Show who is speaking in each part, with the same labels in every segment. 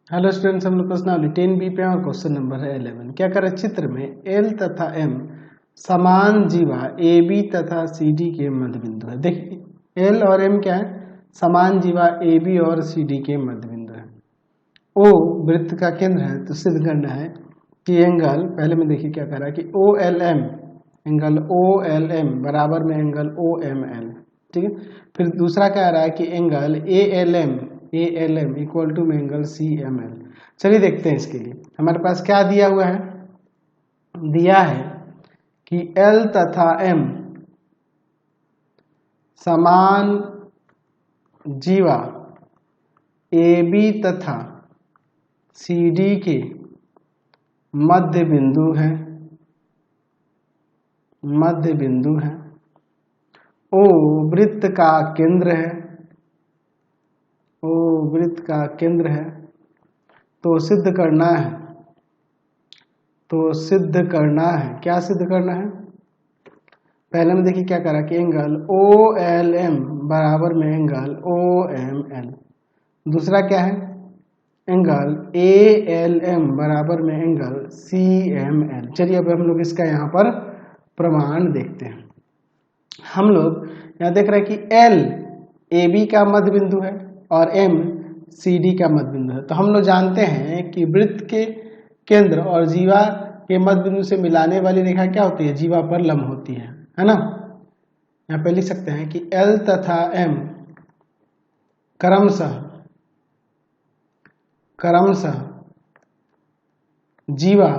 Speaker 1: Hello students, हम लोग प्रश्नावली 10B पे और क्वेश्चन नंबर है 11। क्या करें, चित्र में L तथा M समान जीवा AB तथा CD के मध्य बिंदु है। देखिए L और M क्या है, समान जीवा AB और CD के मध्य बिंदु है। O वृत्त का केंद्र है, तो सिद्ध करना है कि एंगल, पहले में देखिए क्या कह रहा है कि OLM एंगल OLM बराबर में एंगल OML, ठीक है। फिर दूसरा कह रहा है कि एंगल ALM इक्वल टू में एंगल CML। चलिए देखते हैं इसके लिए हमारे पास क्या दिया हुआ है। दिया है कि L तथा M समान जीवा AB तथा CD के मध्य बिंदु है। O वृत्त का केंद्र है। तो सिद्ध करना है। क्या सिद्ध करना है? पहले में देखिए क्या करा कि एंगल OLM बराबर में एंगल OML। दूसरा क्या है, एंगल ALM बराबर में एंगल CML। चलिए अब हम लोग इसका यहाँ पर प्रमाण देखते हैं। हम लोग यहाँ देख रहे हैं कि L AB का मध्य बिंदु है और M CD का मध्य बिंदु है। तो हम लोग जानते हैं कि वृत्त के केंद्र और जीवा के मध्य बिंदु से मिलाने वाली रेखा क्या होती है, जीवा पर लंब होती है ना। यहाँ पे लिख सकते हैं कि L तथा M क्रमशः जीवा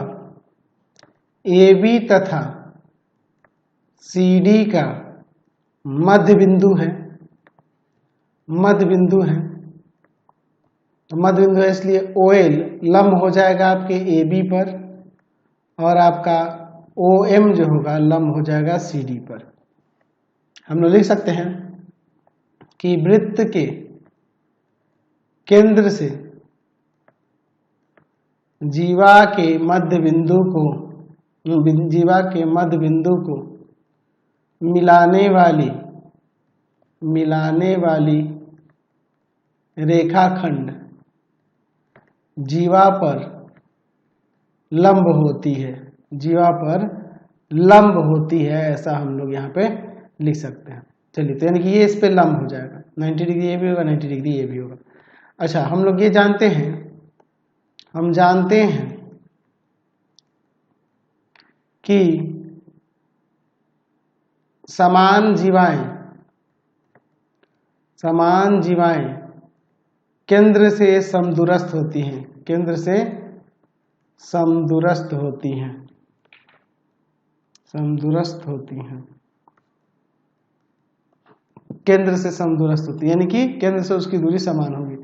Speaker 1: AB तथा CD का मध्य बिंदु है। तो मध्य बिंदु है, इसलिए OL लंब हो जाएगा आपके AB पर और आपका OM जो होगा लंब हो जाएगा CD पर। हम लोग लिख सकते हैं कि वृत्त के केंद्र से जीवा के मध्य बिंदु को मिलाने वाली रेखाखंड जीवा पर लंब होती है। ऐसा हम लोग यहाँ पे लिख सकते हैं। चलिए, तो यानी कि ये इस पे लंब हो जाएगा, 90 डिग्री ये भी होगा, 90 डिग्री ये भी होगा। अच्छा, हम लोग ये जानते हैं कि समान जीवाएं केंद्र से समदूरस्थ होती हैं। केंद्र से समदूरस्थ होती यानी कि केंद्र से उसकी दूरी समान होगी।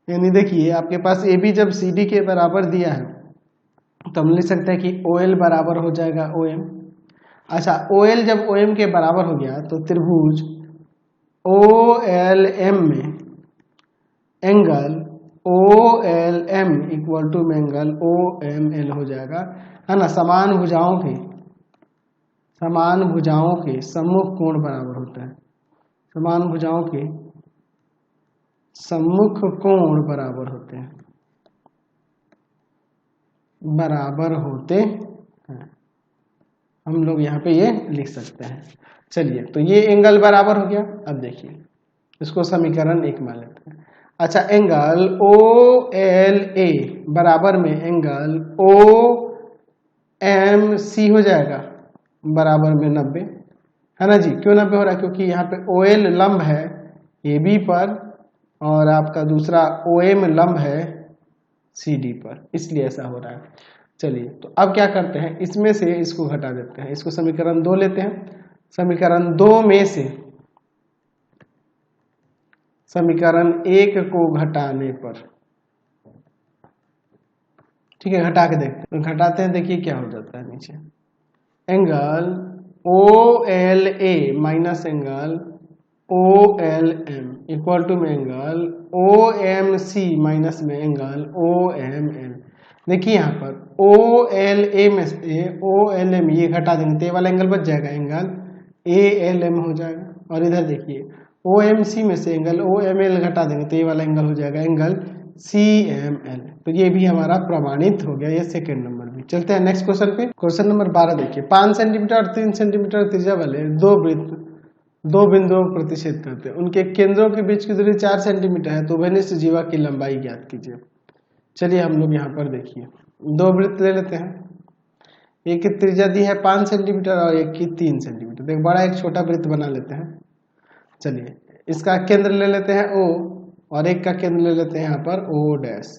Speaker 1: यानी देखिए आपके पास AB जब CD के बराबर दिया है तो हम लिख सकते हैं कि OL बराबर हो जाएगा OM। अच्छा, OL जब OM के बराबर हो गया तो त्रिभुज OLM में एंगल OLM इक्वल टू में एंगल OML हो जाएगा, है ना। समान भुजाओं के सम्मुख कोण बराबर होता है। समान भुजाओं के सम्मुख कोण बराबर होते हैं। हम लोग यहाँ पे ये लिख सकते हैं। चलिए, तो ये एंगल बराबर हो गया। अब देखिए इसको समीकरण 1 मान लेते हैं। अच्छा, एंगल OLA बराबर में एंगल OMC हो जाएगा बराबर में 90, है ना जी। क्यों 90 हो रहा है? क्योंकि यहाँ पे OL लंब है AB पर और आपका दूसरा OM लंब है CD पर, इसलिए ऐसा हो रहा है। चलिए, तो अब क्या करते हैं, इसमें से इसको घटा देते हैं। इसको समीकरण 2 लेते हैं। समीकरण 2 में से समीकरण 1 को घटाने पर, ठीक है, घटा के देखते हैं। घटाते हैं, देखिए क्या हो जाता है नीचे। Angle OLA minus angle OLM equal to में एंगल OMC माइनस में एंगल OML। देखिए यहाँ पर OLA में से OLM ये घटा देंगे तो ये वाला एंगल बच जाएगा, एंगल ALM हो जाएगा। और इधर देखिए OMC में से एंगल OML घटा देंगे तो ये वाला एंगल हो जाएगा, एंगल CML। तो ये भी हमारा प्रमाणित हो गया, ये सेकंड नंबर भी। चलते हैं नेक्स्ट क्वेश्चन पे। क्वेश्चन नंबर 12 देखिए, 5 सेंटीमीटर और 3 सेंटीमीटर त्रिज्या वाले दो वृत्त दो बिंदुओं को प्रतिच्छेद करते हैं, उनके केंद्रों के बीच की दूरी 4 सेंटीमीटर है, तो उभयनिष्ठ जीवा की लंबाई ज्ञात कीजिए। चलिए हम लोग यहाँ पर देखिए दो वृत्त ले लेते हैं, एक की त्रिज्या दी है 5 सेंटीमीटर और एक की 3 सेंटीमीटर। तो एक बड़ा एक छोटा वृत्त बना लेते हैं। चलिए इसका केंद्र ले लेते हैं O और एक का केंद्र ले लेते हैं यहाँ पर O डैश।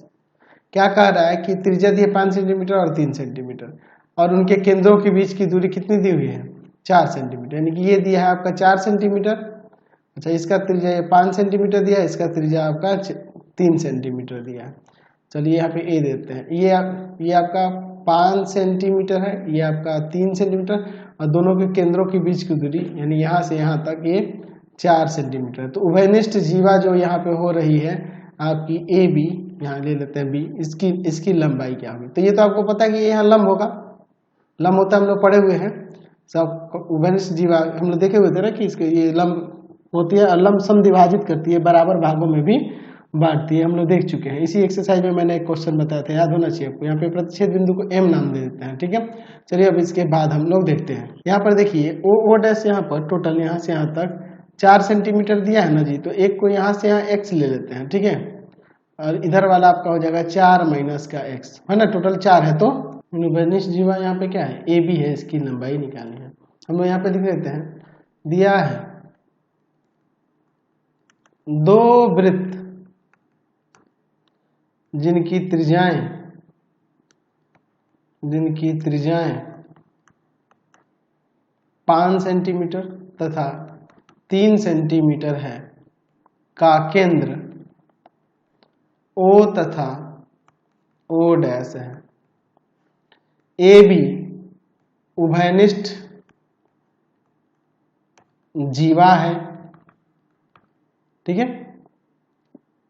Speaker 1: क्या कह रहा है कि त्रिज्या दी है 5 सेंटीमीटर और 3 सेंटीमीटर और उनके केंद्रों के बीच की दूरी कितनी दी हुई है 4 सेंटीमीटर, यानी कि ये दिया है आपका 4 सेंटीमीटर। अच्छा इसका त्रिज्या 5 सेंटीमीटर दिया है, इसका त्रिज्या आपका 3 सेंटीमीटर दिया है। चलिए यहाँ पे A देते हैं, ये आपका 5 सेंटीमीटर है, ये आपका 3 सेंटीमीटर और दोनों के केंद्रों के बीच की दूरी यानी यहाँ से यहाँ तक ये 4 सेंटीमीटर। तो उभयनिष्ठ जीवा जो यहाँ पे हो रही है आपकी AB, यहाँ ले लेते हैं B, इसकी लंबाई क्या होगी। तो ये तो आपको पता है कि यहाँ लंब होगा, लंब होता है, हम लोग पढ़े हुए हैं सब। उभयनिष्ठ जीवा हम लोग देखे हुए थे ना कि इसके ये लंब होती है और लंब समद्विभाजित करती है, बराबर भागों में भी बांटती है, हम लोग देख चुके हैं। इसी एक्सरसाइज में मैंने एक क्वेश्चन बताया था, याद होना चाहिए आपको। यहाँ पे प्रतिच्छेद बिंदु को M नाम दे देते हैं, ठीक है। चलिए अब इसके बाद हम लोग देखते हैं, यहाँ पर देखिए O डैश यहाँ पर टोटल यहाँ से यहाँ तक 4 सेंटीमीटर दिया है ना जी, तो एक को यहाँ से यहाँ x ले लेते हैं, ठीक है। और इधर वाला आपका हो जाएगा 4 माइनस का x, है ना, टोटल 4 है। तो उभयनिष्ठ जीवा यहाँ पे क्या है AB है, इसकी लंबाई निकालनी है। हम लोग यहाँ पे लिख लेते हैं, दिया है दो वृत्त जिनकी त्रिज्याएं 5 सेंटीमीटर तथा 3 सेंटीमीटर है, का केंद्र O तथा O डैश है। AB उभयनिष्ठ जीवा है, ठीक है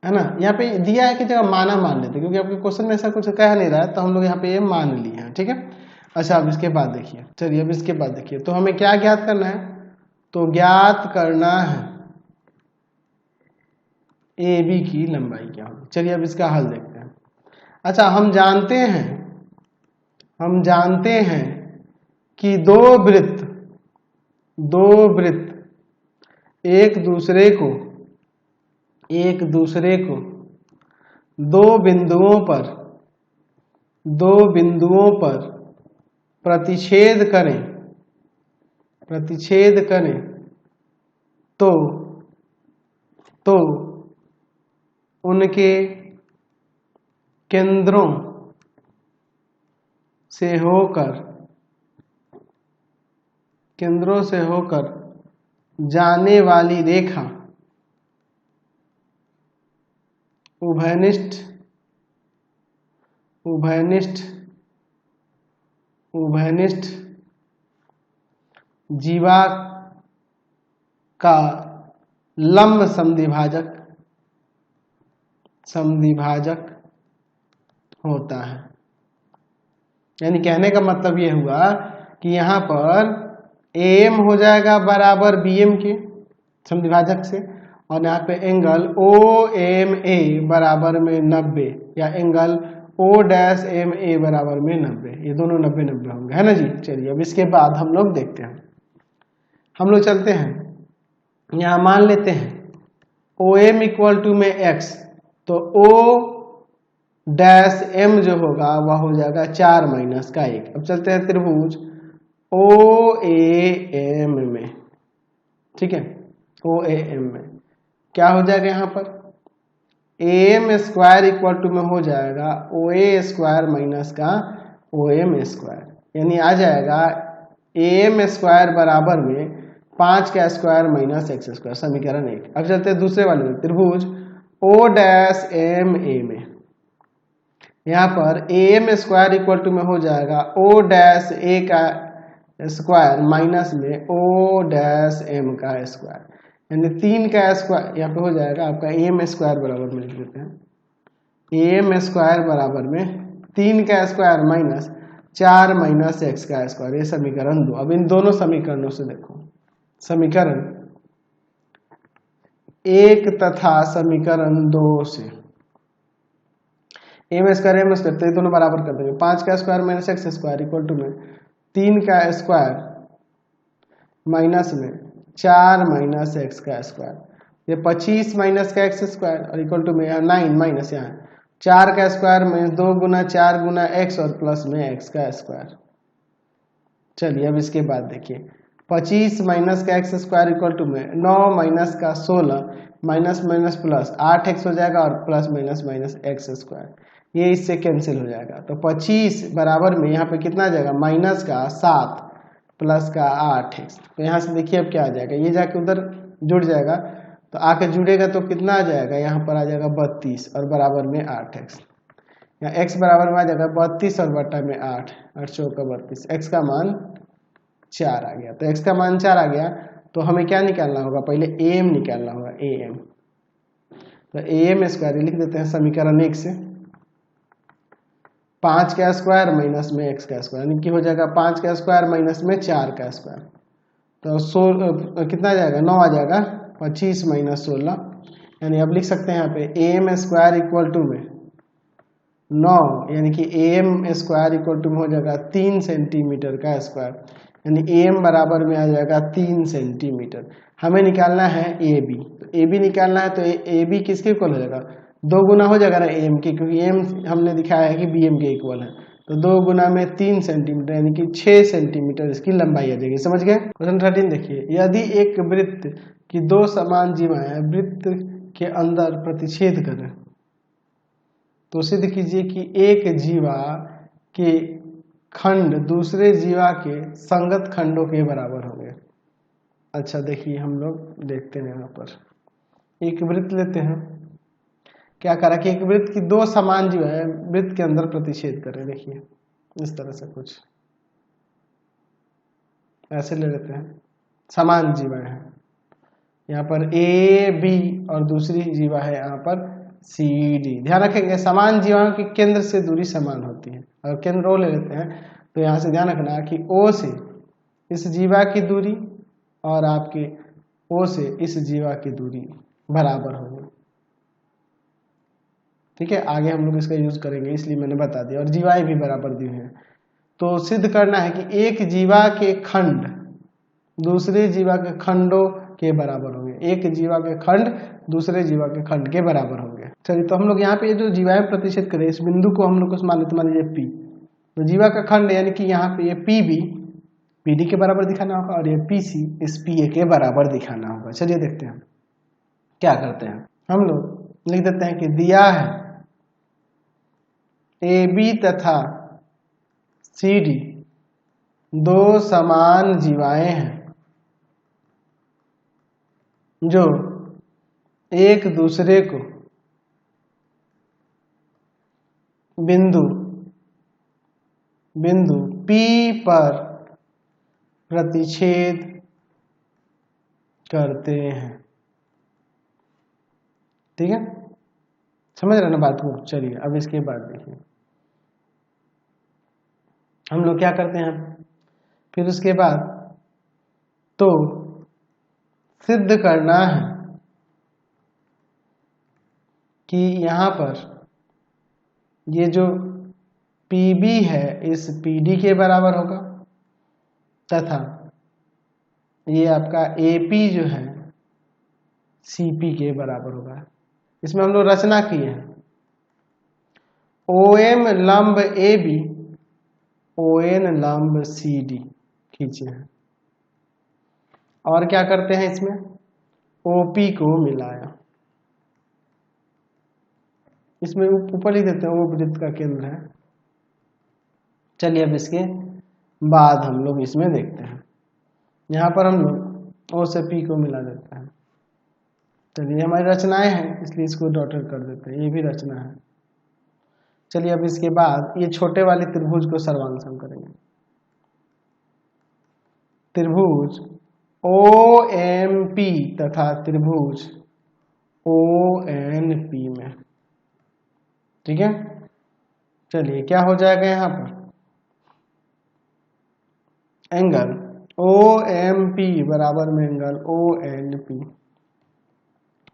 Speaker 1: ना। यहाँ पे दिया है कि जगह माना मान लेते, क्योंकि आपके क्वेश्चन में ऐसा कुछ कह नहीं रहा है, तो हम लोग यहाँ पे ये मान लिए हैं, ठीक है। अच्छा अब इसके बाद देखिए, चलिए अब इसके बाद देखिए, तो हमें क्या ज्ञात करना है, तो ज्ञात करना है AB की लंबाई क्या होगी। चलिए अब इसका हल देखते हैं। अच्छा हम जानते हैं कि दो वृत्त एक दूसरे को दो बिंदुओं पर प्रतिच्छेद करें तो उनके केंद्रों से होकर जाने वाली रेखा उभयनिष्ठ जीवा का लंब समद्विभाजक होता है। यानी कहने का मतलब ये हुआ कि यहाँ पर AM हो जाएगा बराबर BM के समद्विभाजक से, और यहाँ पे एंगल OMA बराबर में 90 या एंगल O डैश MA बराबर में 90, ये दोनों 90-90 होंगे, है ना जी। चलिए अब इसके बाद हम लोग देखते हैं, हम लोग चलते हैं, यहाँ मान लेते हैं OM इक्वल टू में x, तो O डैश M जो होगा वह हो जाएगा 4 माइनस का 1। अब चलते हैं त्रिभुज OAM में, ठीक है। OAM में क्या हो जाएगा, यहाँ पर AM स्क्वायर इक्वल टू में हो जाएगा OA स्क्वायर माइनस का OM स्क्वायर, यानी आ जाएगा AM स्क्वायर बराबर में 5 का स्क्वायर माइनस x स्क्वायर, समीकरण 1। अब चलते हैं दूसरे वाले में, त्रिभुज O डैश MA में, यहाँ पर AM स्क्वायर इक्वल टू में हो जाएगा O डैश A का स्क्वायर माइनस में O डैश M का स्क्वायर, यानी 3 का स्क्वायर यहाँ पे हो जाएगा आपका AM स्क्वायर बराबर में लिख देते हैं, AM स्क्वायर बराबर में 3 का स्क्वायर माइनस 4 माइनस x का स्क्वायर, ये समीकरण 2। अब इन दोनों समीकरणों से देखो, समीकरण 1 तथा समीकरण 2 से एम स्क्वायर एम स्क्वायर, तो ये दोनों बराबर कर देंगे। 5 का square minus X square equal to में 3 का स्क्वायर माइनस में 4 माइनस एक्स का स्क्वायर, ये 25 माइनस का एक्स स्क्वायर और इक्वल टू में यहाँ 9 माइनस यहाँ 4 का स्क्वायर माइनस 2 गुना 4 गुना एक्स और प्लस में एक्स का स्क्वायर। चलिए अब इसके बाद देखिए 25 माइनस का एक्स स्क्वायर इक्वल टू में 9 माइनस का 16 माइनस माइनस प्लस 8 एक्स हो जाएगा और plus minus minus X square, ये इससे कैंसिल हो जाएगा। तो 25 बराबर में यहाँ पे कितना आ जाएगा, माइनस का 7 प्लस का 8 एक्स। तो यहाँ से देखिए अब क्या आ जाएगा, ये जाके उधर जुड़ जाएगा, तो आके जुड़ेगा तो कितना आ जाएगा, यहाँ पर आ जाएगा 32 और बराबर में 8 एक्स। यहाँ एक्स बराबर में आ जाएगा 32 और बटा में 8, 8 चौका 32, एक्स का मान 4 आ गया। तो एक्स का मान 4 आ गया, तो हमें क्या निकालना होगा, पहले ए एम निकालना होगा, ए एम। तो ए एम स्क्वायर लिख देते हैं समीकरण 1 से, 5 का स्क्वायर माइनस में एक्स का स्क्वायर, यानी कि हो जाएगा 5 का स्क्वायर माइनस में 4 का स्क्वायर, तो कितना आ जाएगा, 9 आ जाएगा, 25 माइनस 16, यानी अब लिख सकते हैं यहाँ पे A M square equal to में 9, यानी कि A M square equal to में हो जाएगा 3 सेंटीमीटर का स्क्वायर, यानी ए एम बराबर में आ जाएगा 3 सेंटीमीटर। हमें निकालना है ए बी, तो ए बी निकालना है, तो ए बी किसके इक्वल हो जाएगा, 2 गुना हो जाएगा ना ए एम के, क्योंकि एम हमने दिखाया है कि बी एम के इक्वल है, तो 2 गुना में 3 सेंटीमीटर यानी कि 6 सेंटीमीटर इसकी लंबाई आ जाएगी। समझ गए। क्वेश्चन 13 देखिए, यदि एक वृत्त की 2 समान जीवाएं वृत्त के अंदर प्रतिच्छेद करें तो सिद्ध कीजिए कि एक जीवा के खंड दूसरे जीवा के संगत खंडों के बराबर होंगे। अच्छा देखिए हम लोग देखते हैं, यहाँ पर एक वृत्त लेते हैं, क्या करा कि एक वृत्त की 2 समान जीवाएं वृत्त के अंदर प्रतिच्छेद करें। देखिए इस तरह से कुछ ऐसे ले लेते हैं, समान जीवाएं हैं, यहाँ पर ए बी और दूसरी जीवा है यहाँ पर सी डी। ध्यान रखेंगे समान जीवाओं की केंद्र से दूरी समान होती है, और केंद्र ओ ले लेते हैं, तो यहाँ से ध्यान रखना कि ओ से इस जीवा की दूरी और आपके ओ से इस जीवा की दूरी बराबर होगी। ठीक है, आगे हम लोग इसका यूज करेंगे इसलिए मैंने बता दिया, और जीवाएं भी बराबर दी हैं। तो सिद्ध करना है कि एक जीवा के खंड दूसरे जीवा के खंडों के बराबर होंगे, एक जीवा के खंड दूसरे जीवा के खंड के बराबर होंगे। चलिए तो हम लोग यहाँ पे जो जीवाएं प्रतिशत करें इस बिंदु को हम लोग को मान लीजिए पी, तो जीवा का खंड यानी कि यहाँ पे ये पी बी पी डी के बराबर दिखाना होगा, और ये पी सी इस पी ए के बराबर दिखाना होगा। चलिए देखते हैं क्या करते हैं, हम लोग लिख देते हैं कि दिया है ए बी तथा सी डी 2 समान जीवाएं हैं जो एक दूसरे को बिंदु P पर प्रतिच्छेद करते हैं। ठीक है, समझ रहे ना बात को। चलिए अब इसके बाद देखिए हम लोग क्या करते हैं, फिर उसके बाद तो सिद्ध करना है कि यहाँ पर ये जो PB है इस PD के बराबर होगा, तथा ये आपका AP जो है CP के बराबर होगा। इसमें हम लोग रचना किए हैं, OM लंब AB ON लंब CD खींचे हैं, और क्या करते हैं इसमें OP को मिलाया, इसमें ऊपर लिख देते हैं वो वृत्त का केंद्र है। चलिए अब इसके बाद हम लोग इसमें देखते हैं, यहाँ पर हम लोग O से P को मिला देते हैं। चलिए हमारी रचनाएं हैं इसलिए इसको डॉटेड कर देते हैं, ये भी रचना है। चलिए अब इसके बाद ये छोटे वाले त्रिभुज को सर्वांग करेंगे, त्रिभुज OMP तथा त्रिभुज ONP में। ठीक है, चलिए क्या हो जाएगा, यहाँ पर एंगल OMP बराबर में एंगल ONP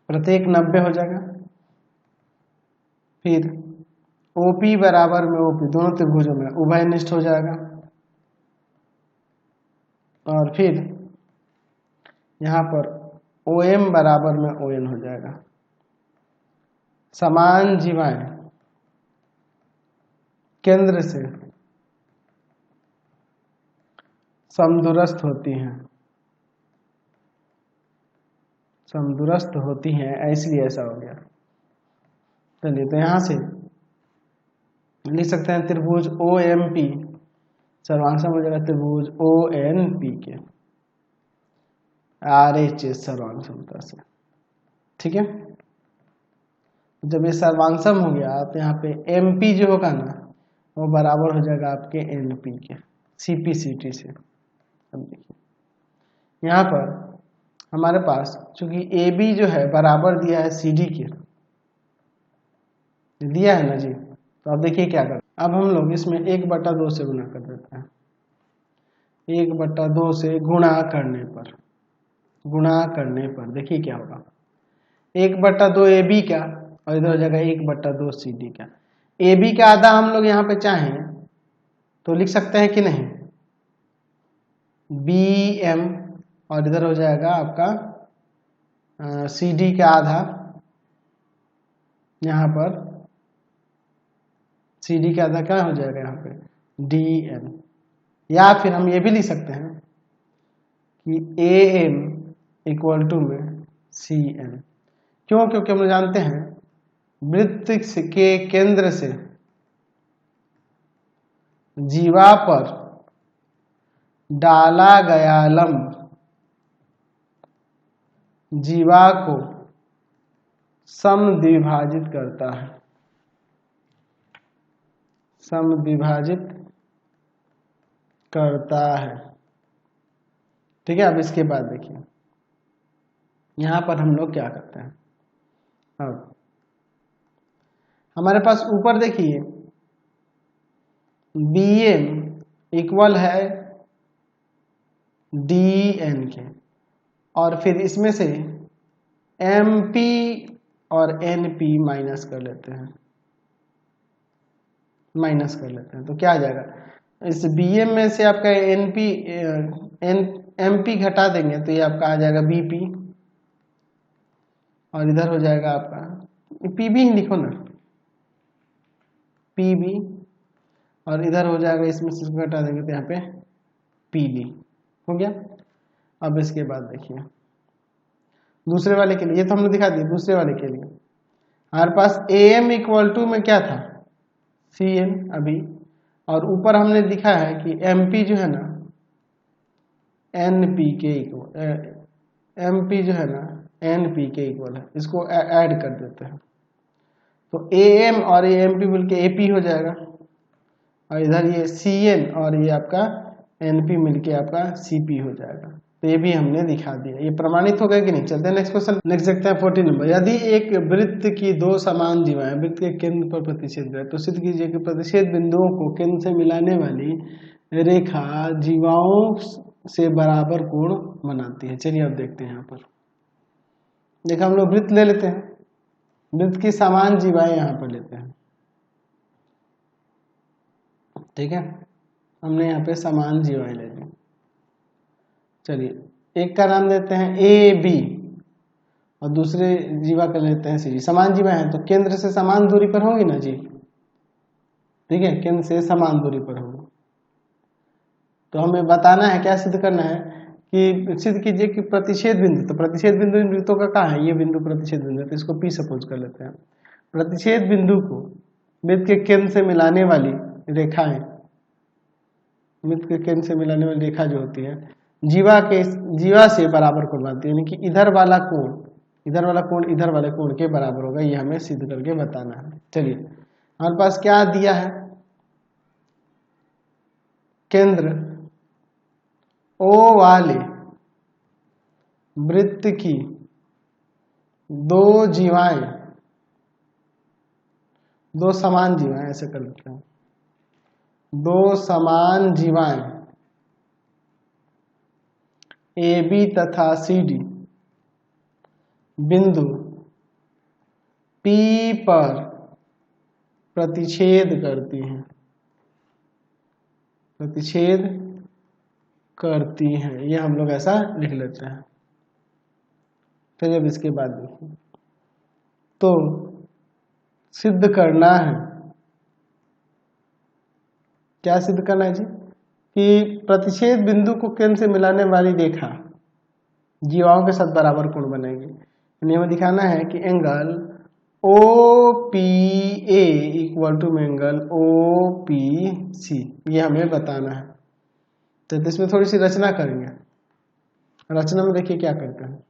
Speaker 1: प्रत्येक 90 हो जाएगा। फिर OP बराबर में OP, दोनों त्रिभुजों में उभयनिष्ठ हो जाएगा। और फिर यहाँ पर OM बराबर में ON हो जाएगा। समान जीवाएं केंद्र से समदूरस्थ होती हैं, समदूरस्थ होती हैं, इसलिए ऐसा हो गया। चलिए, तो यहां से लिख सकते हैं त्रिभुज OMP सर्वांग हो जाएगा त्रिभुज ONP के RHS सर्वांग समता से। ठीक है, जब ये सर्वांगसम हो गया तो यहाँ पे MP जो होगा ना वो बराबर हो जाएगा आपके NP के CP/CT से। अब देखिए यहाँ पर हमारे पास चूंकि AB जो है बराबर दिया है CD के, दिया है ना जी, तो अब देखिए क्या कर, अब हम लोग इसमें 1/2 से गुणा कर देते हैं। 1/2 से गुणा करने पर देखिए क्या होगा, 1/2 AB का और इधर हो जाएगा 1/2 CD का। AB का आधा हम लोग यहाँ पे चाहें तो लिख सकते हैं कि नहीं, BM, और इधर हो जाएगा आपका CD का आधा, यहाँ पर CD का आधा क्या हो जाएगा यहाँ पे DN। या फिर हम ये भी लिख सकते हैं कि AM इक्वल टू में CN। क्यों? क्योंकि हम जानते हैं वृत्त के केंद्र से जीवा पर डाला गया लंब जीवा को समद्विभाजित करता है, समद्विभाजित करता है। ठीक है, अब इसके बाद देखिए यहां पर हम लोग क्या करते हैं। अब हमारे पास ऊपर देखिए BM इक्वल है DN के, और फिर इसमें से MP और NP माइनस कर लेते हैं, तो क्या आ जाएगा, इस BM में से आपका MP घटा देंगे तो ये आपका आ जाएगा BP, और इधर हो जाएगा आपका PB ही लिखो ना, PB, और इधर हो जाएगा इसमें से घटा देंगे तो यहाँ पे PB हो गया। अब इसके बाद देखिए दूसरे वाले के लिए, ये तो हमने दिखा दिया। दूसरे वाले के लिए हमारे पास AM इक्वल टू में क्या था CN अभी, और ऊपर हमने दिखा है कि MP जो है ना NP के इक्वल, MP जो है ना NP के इक्वल है, इसको ऐड कर देते हैं तो AM और ये MP मिलके AP हो जाएगा, और इधर ये CN और ये आपका NP मिलके आपका CP हो जाएगा। तो ये भी हमने दिखा दिया, ये प्रमाणित हो गया कि नहीं। चलते हैं नेक्स्ट क्वेश्चन, लिख सकते हैं 14 नंबर। यदि एक वृत्त की दो समान जीवाएं वृत्त के केंद्र पर प्रतिच्छेद है तो सिद्ध कीजिए कि प्रतिच्छेद बिंदुओं को केंद्र से मिलाने वाली रेखा जीवाओं से बराबर कोण बनाती है। चलिए अब देखते हैं यहाँ पर, देखो हम लोग वृत्त ले लेते हैं, वृत्त की समान जीवाएं यहाँ पर लेते हैं। ठीक है, हमने यहाँ पे समान जीवाएं ले ली। चलिए एक का नाम देते हैं AB और दूसरे जीवा का लेते हैं CD। समान जीवा है तो केंद्र से समान दूरी पर होंगी ना जी, ठीक है, केंद्र से समान दूरी पर होगी। तो हमें बताना है, क्या सिद्ध करना है कि सिद्ध कीजिए कि प्रतिच्छेद बिंदु, तो प्रतिच्छेद बिंदु इन वृत्तों का कहाँ है, ये बिंदु प्रतिच्छेद बिंदु है, तो इसको P सपोज कर लेते हैं। प्रतिच्छेद बिंदु को वृत्त के केंद्र से मिलाने वाली रेखाएं, वृत्त के केंद्र से मिलाने वाली रेखा जो होती है जीवा से बराबर कोण बनाती है, यानी कि इधर वाला कोण इधर वाले कोण के बराबर होगा। ये हमें सिद्ध करके बताना है। चलिए हमारे पास क्या दिया है, केंद्र O वाले वृत्त की दो जीवाएं, दो समान जीवाएं, ऐसे कर लेते हैं, दो समान जीवाएं AB तथा CD बिंदु P पर प्रतिच्छेद करती हैं, प्रतिच्छेद करती हैं, ये हम लोग ऐसा लिख लेते हैं। चलिए अब इसके बाद देखिए, तो सिद्ध करना है, क्या सिद्ध करना है जी, कि प्रतिच्छेद बिंदु को केंद्र से मिलाने वाली रेखा जीवाओं के साथ बराबर कोण बनेगी। यानी हमें दिखाना है कि angle OPA equal to angle OPC, ये हमें बताना है। तो इसमें थोड़ी सी रचना करेंगे। रचना में देखिए क्या करते हैं,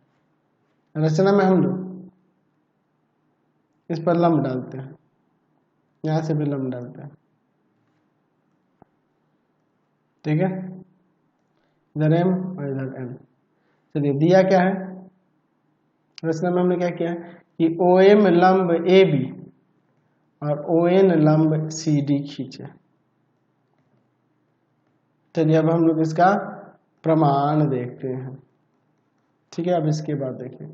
Speaker 1: रचना में हम लोग इस पर लंब डालते हैं, यहां से भी लंब डालते हैं, ठीक है, इधर M और इधर M। चलिए दिया क्या है, रचना में हमने क्या किया है कि OM लंब AB और ON लंब CD खींचे। चलिए अब हम लोग इसका प्रमाण देखते हैं, ठीक है। अब इसके बाद देखिए,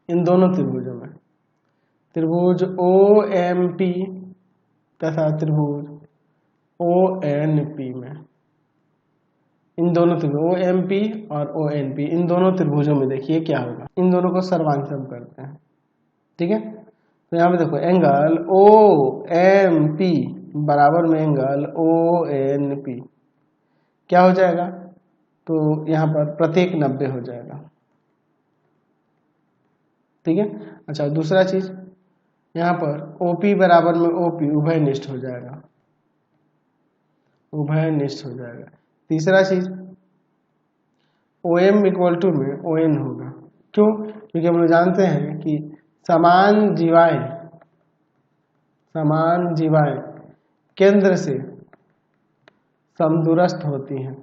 Speaker 1: इन दोनों त्रिभुजों में, त्रिभुज OMP तथा त्रिभुज ONP में, इन दोनों त्रिभुज OMP और ONP, इन दोनों त्रिभुजों में देखिए क्या होगा, इन दोनों को सर्वांग करते हैं, ठीक है। तो यहाँ पे देखो एंगल OMP बराबर में एंगल ONP क्या हो जाएगा, तो यहाँ पर प्रत्येक 90 हो जाएगा, ठीक है। अच्छा दूसरा चीज, यहाँ पर OP बराबर में OP उभयनिष्ठ हो जाएगा, उभयनिष्ठ हो जाएगा। तीसरा चीज, OM इक्वल टू में ON होगा, क्यों, क्योंकि हम लोग जानते हैं कि समान जीवाएं केंद्र से समदूरस्थ होती हैं,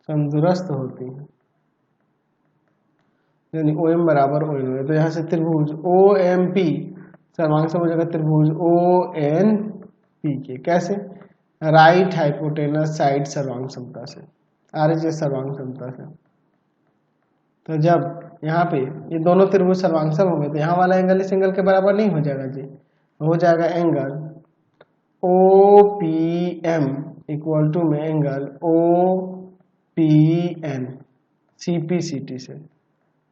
Speaker 1: समदूरस्थ होती हैं, यानी OM बराबर ON है। तो यहाँ से त्रिभुज OMP सर्वांग सम हो जाएगा त्रिभुज ONP के, कैसे, राइट हाइपोटेनस साइड सर्वांग समता से, RHS सर्वांग समता से। तो जब यहाँ पे ये दोनों त्रिभुज सर्वांग सम होंगे तो यहाँ वाला एंगल इस एंगल के बराबर नहीं हो जाएगा जी, हो जाएगा एंगल OPM इक्वल टू में एंगल OPN CPCT से।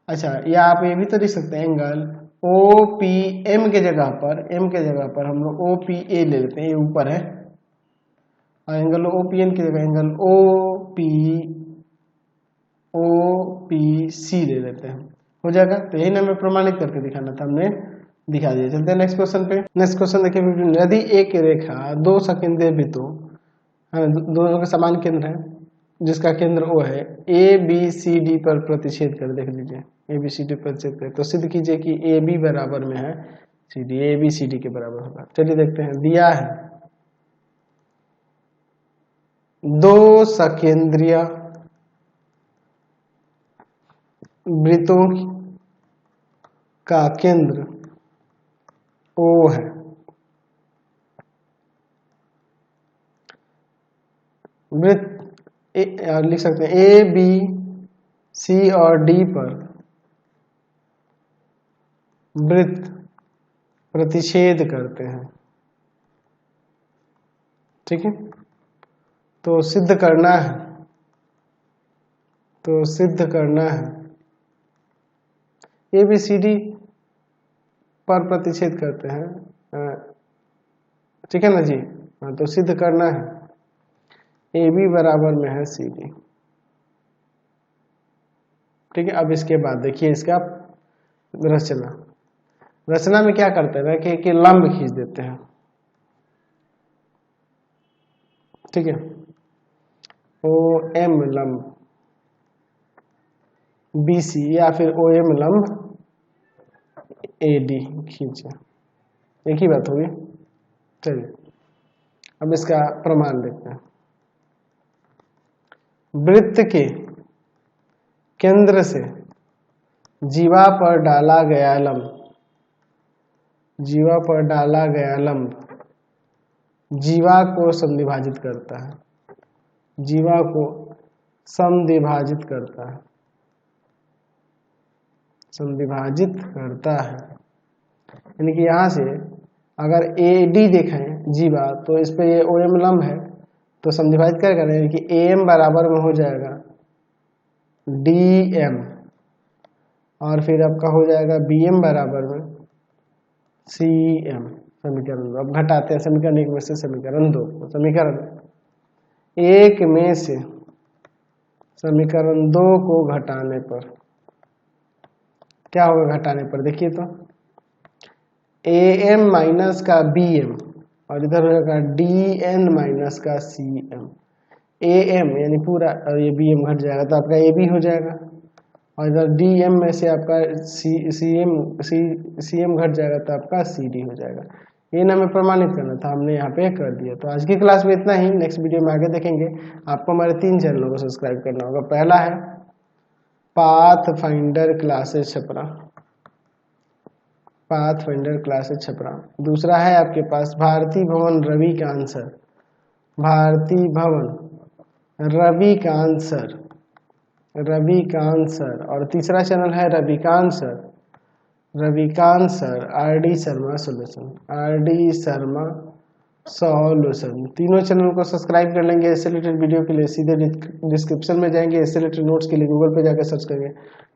Speaker 1: अच्छा या आप ये भी तो लिख सकते हैं, एंगल OPM के जगह पर, M के जगह पर हम लोग OPA ले लेते हैं, ये ऊपर है, और एंगल OPN की जगह एंगल OPC ले लेते हैं, हो जाएगा। तो यही ना हमें प्रमाणित करके दिखाना था, हमने दिखा दिया। चलते हैं नेक्स्ट क्वेश्चन पे। नेक्स्ट क्वेश्चन देखिए, यदि एक रेखा दो सकेंद्रीय वृत्तों, दोनों के समान केंद्र है, जिसका केंद्र O है, ABCD पर प्रतिच्छेद कर, देख लीजिए ABCD पर प्रतिच्छेद कर, तो सिद्ध कीजिए कि AB बराबर में है CD, ABCD के बराबर होगा। चलिए देखते हैं, दिया है दो सकेंद्रीय वृत्तों का केंद्र O है, वृत्त लिख सकते हैं A, B, C और D पर वृत्त प्रतिच्छेद करते हैं, ठीक है। तो सिद्ध करना है, तो सिद्ध करना है ABCD पर प्रतिच्छेद करते हैं, ठीक है ना जी। तो सिद्ध करना है AB बराबर में है CD, ठीक है। अब इसके बाद देखिए इसका रचना, रचना में क्या करते हैं कि लंब खींच देते हैं, ठीक है। OM लंब BC या फिर OM लंब AD खींचे, एक ही बात होगी। चलिए अब इसका प्रमाण देखते हैं। वृत्त के केंद्र से जीवा पर डाला गया लंब, जीवा पर डाला गया लंब जीवा को समद्विभाजित करता है, जीवा को समद्विभाजित करता है, समद्विभाजित करता है। यानी कि यहाँ से अगर ए डी देखें जीवा तो इस पे ये ओ एम लंब है, तो समझित कर करें कि ए एम बराबर में हो जाएगा डी एम, और फिर आपका हो जाएगा बी एम बराबर में सी एम। समीकरण 2 अब घटाते हैं समीकरण 1 में से समीकरण 2 को। समीकरण 1 में से समीकरण 2 को घटाने पर क्या होगा? घटाने पर देखिए तो ए एम माइनस का बी एम और इधर हो जाएगा डी एन माइनस का सी एम। ए एम यानी पूरा, और ये बी एम घट जाएगा तो आपका ए बी हो जाएगा, और इधर डी एम में से आपका सी एम घट जाएगा तो आपका सी डी हो जाएगा। ये ना हमें प्रमाणित करना था, हमने यहाँ पे कर दिया। तो आज की क्लास में इतना ही, नेक्स्ट वीडियो में आगे देखेंगे। आपको हमारे 3 चैनलों को सब्सक्राइब करना होगा। पहला है path finder classes Chhapra, path finder classes Chhapra. दूसरा है आपके पास भारती भवन रविकांत सर, भारती भवन रविकांत सर, रविकांत सर। और तीसरा चैनल है Ravikant sir, Ravikant sir R D Sharma solution, R D Sharma solution. तीनों चैनल को सब्सक्राइब कर लेंगे। इससे रिलेटेड वीडियो के लिए सीधे डिस्क्रिप्शन में जाएंगे, इससे रिलेटेड नोट्स के लिए गूगल पे जाकर सर्च करेंगे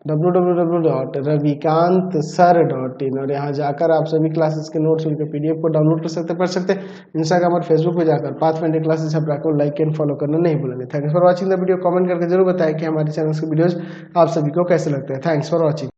Speaker 1: www.ravikanstsir.in, और यहाँ जाकर आप सभी क्लासेस के नोट्स उनके पीडीएफ को डाउनलोड कर सकते, पढ़ सकते। इंस्टाग्राम और फेसबुक पे जाकर पाथफाइंडर क्लासेस छपरा को लाइक एंड फॉलो करना नहीं भूलेंगे। Thanks for watching the video. Comment करके जरूर बताएं कि हमारे चैनल के वीडियोज आप सभी को कैसे लगते हैं। Thanks for watching.